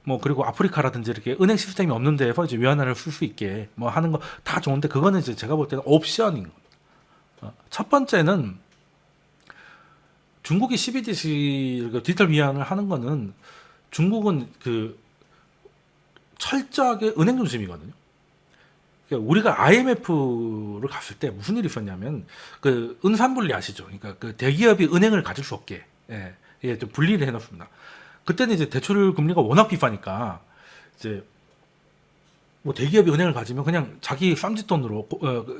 뭐 그리고 아프리카라든지 이렇게 은행 시스템이 없는 데에서 이제 위안화를 쓸 수 있게 뭐 하는 거 다 좋은데 그거는 이제 제가 볼 때는 옵션인 거예요. 첫 번째는 중국이 CBDC 디지털 위안을 하는 거는 중국은 그 철저하게 은행 중심이거든요. 그러니까 우리가 IMF를 갔을 때 무슨 일이 있었냐면 그 은산분리 아시죠? 그러니까 그 대기업이 은행을 가질 수 없게 좀 분리를 해놨습니다. 그때는 이제 대출 금리가 워낙 비싸니까 이제 뭐 대기업이 은행을 가지면 그냥 자기 쌈짓돈으로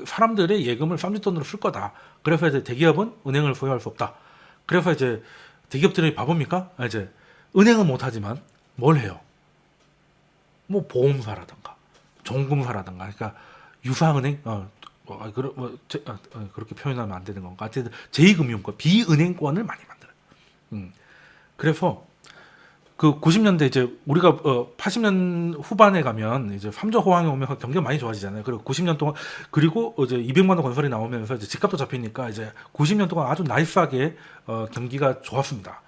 사람들의 예금을 쌈짓돈으로 쓸 거다. 그래서 이제 대기업은 은행을 소유할 수 없다. 그래서 이제 대기업들이 바보입니까? 이제 은행은 못하지만 뭘 해요? 뭐 보험사라든가 종금사라든가 그러니까 유사은행 그렇게 표현하면 안 되는 건가? 하여튼 제2금융권 비은행권을 많이 만들어요. 그래서 그 90년대 이제 우리가 80년 후반에 가면 이제 3조 호황이 오면서 경기가 많이 좋아지잖아요. 그리고 90년 동안 그리고 이제 200만 원 건설이 나오면서 이제 집값도 잡히니까 이제 90년 동안 아주 나이스하게 경기가 좋았습니다.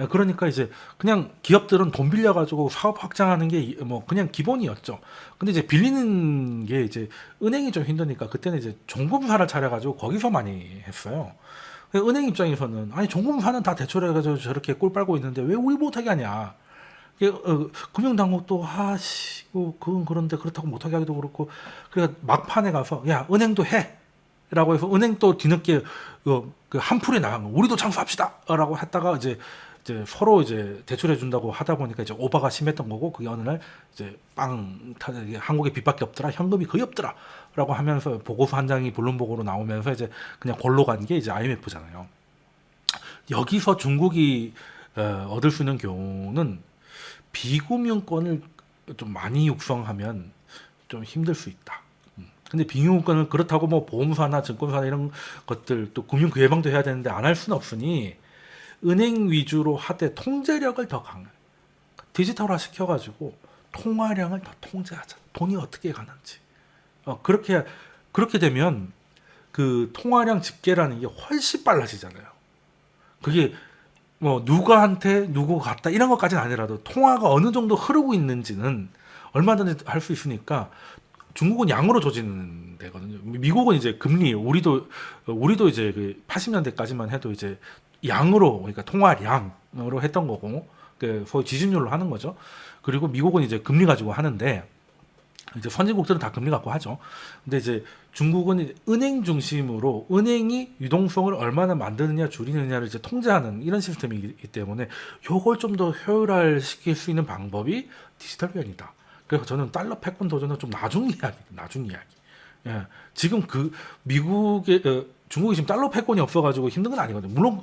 그러니까 이제 그냥 기업들은 돈 빌려 가지고 사업 확장하는 게 뭐 그냥 기본이었죠. 근데 이제 빌리는 게 이제 은행이 좀 힘드니까 그때는 이제 종금사를 차려 가지고 거기서 많이 했어요. 은행 입장에서는 아니 종금사는 다 대출해가지고 저렇게 꿀 빨고 있는데 왜 우리 못하게 하냐. 금융당국도 그건 그런데 그렇다고 못하게 하기도 그렇고 그러니까 막판에 가서 야 은행도 해. 라고 해서 은행 또 뒤늦게 그 한풀에 나간 거 우리도 장수합시다라고 했다가 이제 서로 이제 대출해 준다고 하다 보니까 이제 오바가 심했던 거고 그게 어느 날 이제 한국에 빚밖에 없더라 현금이 거의 없더라라고 하면서 보고서 한 장이 본론보고로 나오면서 이제 그냥 골로 간 게 이제 IMF잖아요. 여기서 중국이 얻을 수 있는 교훈은 비금융권을 좀 많이 육성하면 좀 힘들 수 있다. 근데 비금융권을 그렇다고 뭐 보험사나 증권사나 이런 것들 또 금융 그 예방도 해야 되는데 안 할 수는 없으니 은행 위주로 하되 통제력을 더 디지털화 시켜가지고 통화량을 더 통제하자. 돈이 어떻게 가는지. 그렇게 되면 그 통화량 집계라는 게 훨씬 빨라지잖아요. 그게 뭐 누구한테 누구 갔다 이런 것까지는 아니라도 통화가 어느 정도 흐르고 있는지는 얼마든지 할 수 있으니까 중국은 양으로 조지는 데거든요. 미국은 이제 금리 우리도 이제 그 80년대까지만 해도 이제 양으로 그러니까 통화량으로 했던 거고 그 소위 지준율로 하는 거죠. 그리고 미국은 이제 금리 가지고 하는데 이제 선진국들은 다 금리 갖고 하죠. 근데 이제 중국은 이제 은행 중심으로 은행이 유동성을 얼마나 만드느냐 줄이느냐를 이제 통제하는 이런 시스템이기 때문에 요걸 좀 더 효율화시킬 수 있는 방법이 디지털 yuan이다. 그래서 저는 달러 패권 도전은 좀 나중 이야기. 예. 지금 그 미국의 중국이 지금 달러 패권이 없어가지고 힘든 건 아니거든요. 물론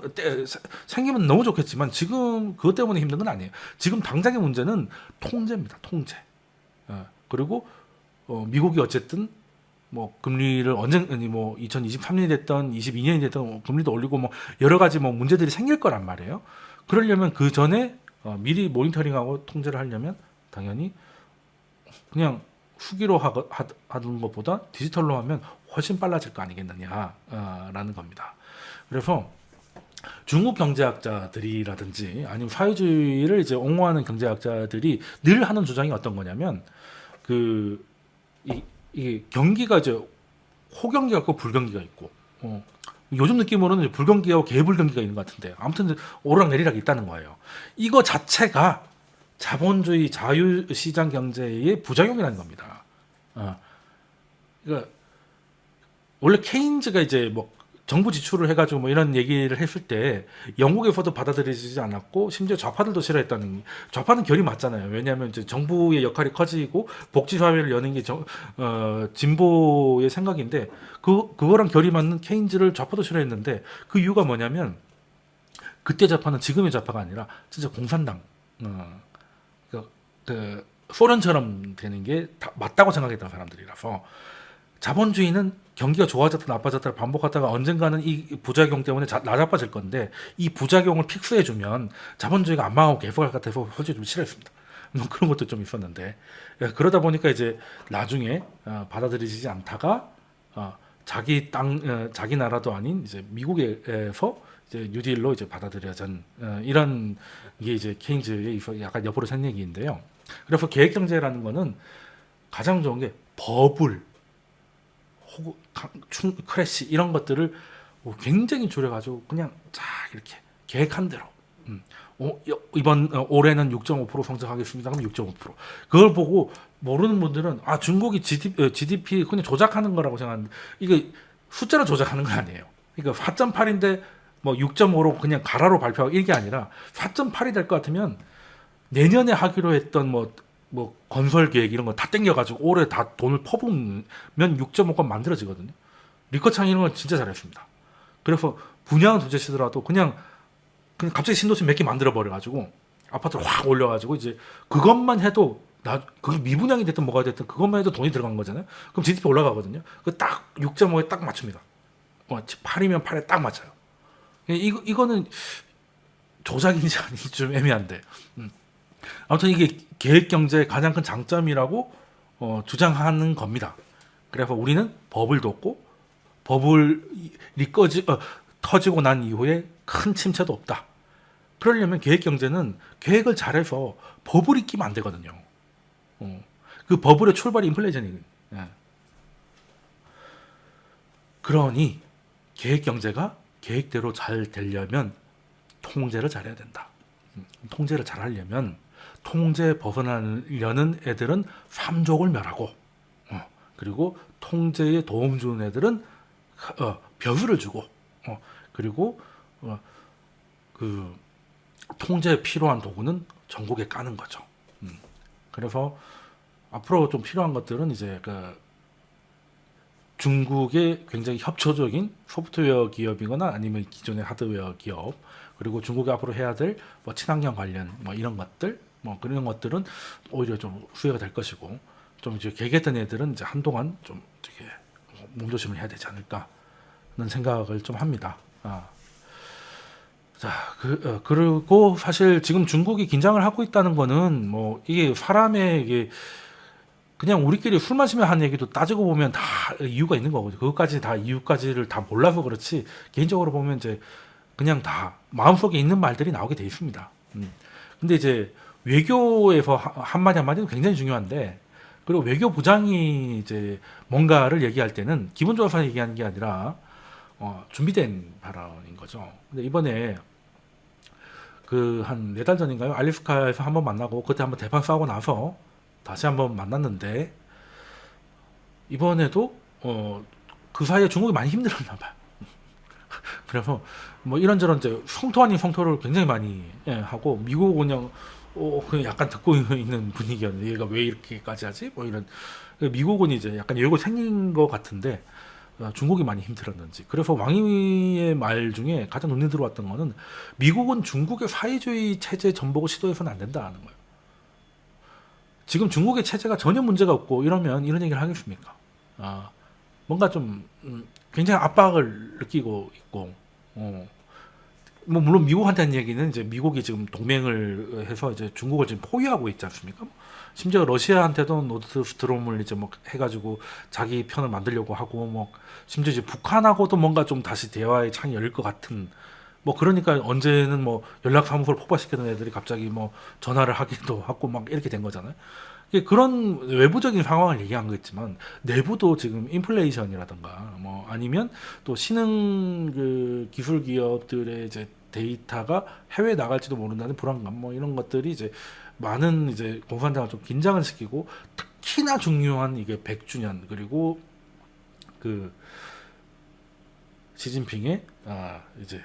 생기면 너무 좋겠지만 지금 그것 때문에 힘든 건 아니에요. 지금 당장의 문제는 통제입니다. 통제. 그리고 미국이 어쨌든 뭐 금리를 언젠 뭐 2023년이 됐던 22년이 됐던 금리도 올리고 뭐 여러 가지 뭐 문제들이 생길 거란 말이에요. 그러려면 그 전에 미리 모니터링하고 통제를 하려면 당연히 그냥 수기로 하는 것보다 디지털로 하면 훨씬 빨라질 거 아니겠느냐라는 겁니다. 그래서 중국 경제학자들이라든지 아니면 사회주의를 이제 옹호하는 경제학자들이 늘 하는 주장이 어떤 거냐면 이 경기가 이제 호경기가 있고 불경기가 있고 요즘 느낌으로는 이제 불경기하고 개불경기가 있는 것 같은데 아무튼 오르락내리락 있다는 거예요. 이거 자체가 자본주의 자유시장 경제의 부작용이라는 겁니다. 그러니까 원래 케인즈가 이제 뭐 정부 지출을 해가지고 뭐 이런 얘기를 했을 때 영국에서도 받아들여지지 않았고 심지어 좌파들도 싫어했다는 좌파는 결이 맞잖아요. 왜냐하면 이제 정부의 역할이 커지고 복지 사회를 여는 게 진보의 생각인데 그거랑 결이 맞는 케인즈를 좌파도 싫어했는데 그 이유가 뭐냐면 그때 좌파는 지금의 좌파가 아니라 진짜 공산당 그 소련처럼 되는 게 다 맞다고 생각했던 사람들이라서 자본주의는 경기가 좋아졌다 나빠졌다 반복하다가 언젠가는 이 부작용 때문에 나자빠질 건데 이 부작용을 픽스해주면 자본주의가 안 망하고 계속할 것 같아서 솔직히 좀 싫어했습니다. 그런 것도 좀 있었는데 그러다 보니까 이제 나중에 받아들이지 않다가 자기 자기 나라도 아닌 이제 미국에서 이제 뉴딜로 이제 받아들여진 이런 게 이제 케인즈의 약간 옆으로 샌 얘기인데요. 그래서 계획경제라는 거는 가장 좋은 게 버블, 혹은 크래시 이런 것들을 굉장히 줄여가지고 그냥 쫙 이렇게 계획한 대로 이번 올해는 6.5% 성장하겠습니다. 그럼 6.5%. 그걸 보고 모르는 분들은 중국이 GDP 그냥 조작하는 거라고 생각하는데 이게 숫자로 조작하는 건 아니에요. 그러니까 4.8인데 뭐 6.5로 그냥 가라로 발표하고 이게 아니라 4.8이 될 것 같으면 내년에 하기로 했던 뭐 건설 계획 이런 거 다 땡겨가지고 올해 다 돈을 퍼부으면 6.5건 만들어지거든요. 리커창 이런 건 진짜 잘했습니다. 그래서 분양은 둘째 치더라도 그냥 갑자기 신도시 몇 개 만들어 버려가지고 아파트를 확 올려가지고 이제 그것만 해도 그게 미분양이 됐든 뭐가 됐든 그것만 해도 돈이 들어간 거잖아요. 그럼 GDP 올라가거든요. 그 딱 6.5에 딱 맞춥니다. 8이면 8에 딱 맞아요. 이거는 조작인지 아닌지 좀 애매한데. 아무튼 이게 계획경제의 가장 큰 장점이라고 주장하는 겁니다. 그래서 우리는 버블 뒀고 버블이 터지고 난 이후에 큰 침체도 없다. 그러려면 계획경제는 계획을 잘해서 버블이 끼면 안 되거든요. 그 버블의 출발이 인플레이션이거든요. 그러니 계획경제가 계획대로 잘 되려면 통제를 잘해야 된다. 통제를 잘 하려면 통제 벗어나려는 애들은 삼족을 멸하고 그리고 통제에 도움 주는 애들은 벼슬을 주고 그리고 그 통제에 필요한 도구는 전국에 까는 거죠. 그래서 앞으로 좀 필요한 것들은 이제 그 중국의 굉장히 협조적인 소프트웨어 기업이거나 아니면 기존의 하드웨어 기업, 그리고 중국이 앞으로 해야 될 뭐 친환경 관련 뭐 이런 것들, 뭐 그런 것들은 오히려 좀 수혜가 될 것이고, 좀 이제 개개했던 애들은 이제 한동안 좀 되게 몸조심을 해야 되지 않을까 하는 생각을 좀 합니다. 자, 그리고 사실 지금 중국이 긴장을 하고 있다는 거는 뭐 이게 사람의 이게 그냥 우리끼리 술 마시면 하는 얘기도 따지고 보면 다 이유가 있는 거거든요. 그것까지 다 이유까지를 다 몰라서 그렇지, 개인적으로 보면 이제 그냥 다 마음속에 있는 말들이 나오게 돼 있습니다. 근데 이제 외교에서 한마디 한마디는 굉장히 중요한데, 그리고 외교부장이 이제 뭔가를 얘기할 때는 기분 좋아서 얘기하는 게 아니라 준비된 발언인 거죠. 근데 이번에 그 한 4달 전인가요? 알래스카에서 한번 만나고 그때 한번 대판 싸우고 나서 다시 한번 만났는데, 이번에도 그 사이에 중국이 많이 힘들었나 봐요. 그래서 뭐 이런저런 이제 성토 아닌 성토를 굉장히 많이 하고, 미국은 그냥 약간 듣고 있는 분위기였는데 얘가 왜 이렇게까지 하지? 뭐 이런, 미국은 이제 약간 여유가 생긴 것 같은데 중국이 많이 힘들었는지. 그래서 왕위의 말 중에 가장 눈에 들어왔던 거는, 미국은 중국의 사회주의 체제 전복을 시도해서는 안 된다는 거예요. 지금 중국의 체제가 전혀 문제가 없고 이러면 이런 얘기를 하겠습니까? 뭔가 좀 굉장히 압박을 느끼고 있고, 뭐 물론 미국한테는 얘기는 이제 미국이 지금 동맹을 해서 이제 중국을 지금 포위하고 있지 않습니까? 심지어 러시아한테도 노드스트롬을 이제 뭐 해가지고 자기 편을 만들려고 하고, 뭐 심지어 이제 북한하고도 뭔가 좀 다시 대화의 창이 열릴 것 같은, 뭐 그러니까 언제는 뭐 연락사무소를 폭파시키는 애들이 갑자기 뭐 전화를 하기도 하고 막 이렇게 된 거잖아요. 그런 외부적인 상황을 얘기한 거겠지만, 내부도 지금 인플레이션이라든가 뭐 아니면 또 신흥 그 기술 기업들의 이제 데이터가 해외에 나갈지도 모른다는 불안감, 뭐 이런 것들이 이제 많은 이제 공산당을 좀 긴장을 시키고, 특히나 중요한 이게 100주년 그리고 그 시진핑의 이제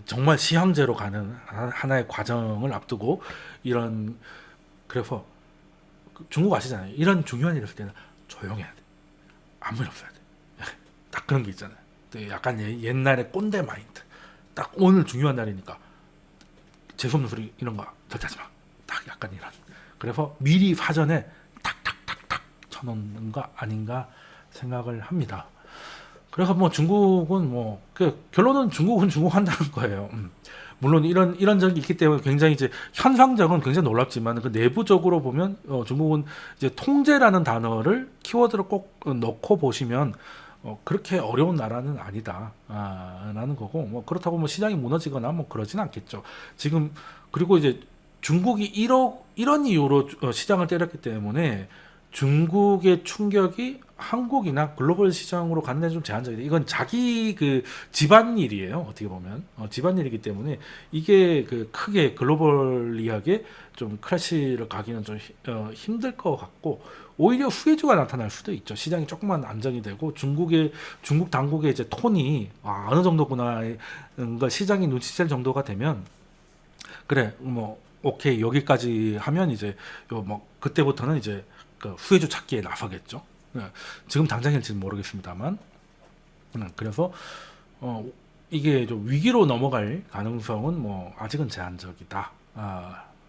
정말 시황제로 가는 하나의 과정을 앞두고, 이런, 그래서 중국 아시잖아요. 이런 중요한 일 있을 때는 조용해야 돼. 아무 일 없어야 돼. 딱 그런 게 있잖아요. 약간 옛날의 꼰대 마인드. 딱 오늘 중요한 날이니까 재수없는 소리 이런 거 절대 하지 마. 딱 약간 이런. 그래서 미리 사전에 탁탁탁탁 쳐놓는 거 아닌가 생각을 합니다. 그래서 뭐 중국은 뭐 그 결론은 중국은 중국 한다는 거예요. 물론 이런 적이 있기 때문에 굉장히 이제 현상적은 굉장히 놀랍지만, 그 내부적으로 보면 중국은 이제 통제라는 단어를 키워드로 꼭 넣고 보시면 그렇게 어려운 나라는 아니다 라는 거고, 뭐 그렇다고 뭐 시장이 무너지거나 뭐 그러진 않겠죠. 지금 그리고 이제 중국이 이런 이유로 시장을 때렸기 때문에 중국의 충격이 한국이나 글로벌 시장으로 가는 데 좀 제한적이다. 이건 자기 그 집안일이에요. 어떻게 보면 집안일이기 때문에 이게 그 크게 글로벌리하게 좀 크래시를 가기는 좀 힘들 것 같고, 오히려 후회주가 나타날 수도 있죠. 시장이 조금만 안정이 되고 중국 당국의 이제 톤이 어느 정도구나, 시장이 눈치챌 정도가 되면, 그래 뭐 오케이 여기까지 하면 이제 뭐 그때부터는 이제 그 후회주 찾기에 나서겠죠. 지금 당장일지는 모르겠습니다만, 그래서 이게 좀 위기로 넘어갈 가능성은 뭐 아직은 제한적이다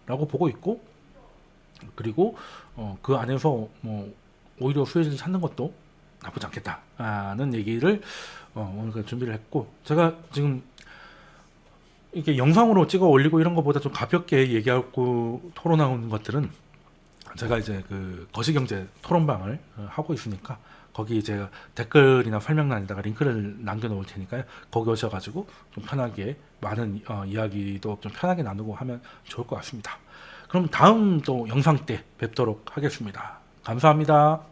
라고 보고 있고, 그리고 그 안에서 뭐 오히려 후회주를 찾는 것도 나쁘지 않겠다는 얘기를 오늘 준비를 했고, 제가 지금 이게 영상으로 찍어 올리고 이런 것보다 좀 가볍게 얘기하고 토론하는 것들은, 제가 이제 그 거시경제 토론방을 하고 있으니까 거기 제가 댓글이나 설명란에다가 링크를 남겨놓을 테니까요. 거기 오셔가지고 좀 편하게 많은 이야기도 좀 편하게 나누고 하면 좋을 것 같습니다. 그럼 다음 또 영상 때 뵙도록 하겠습니다. 감사합니다.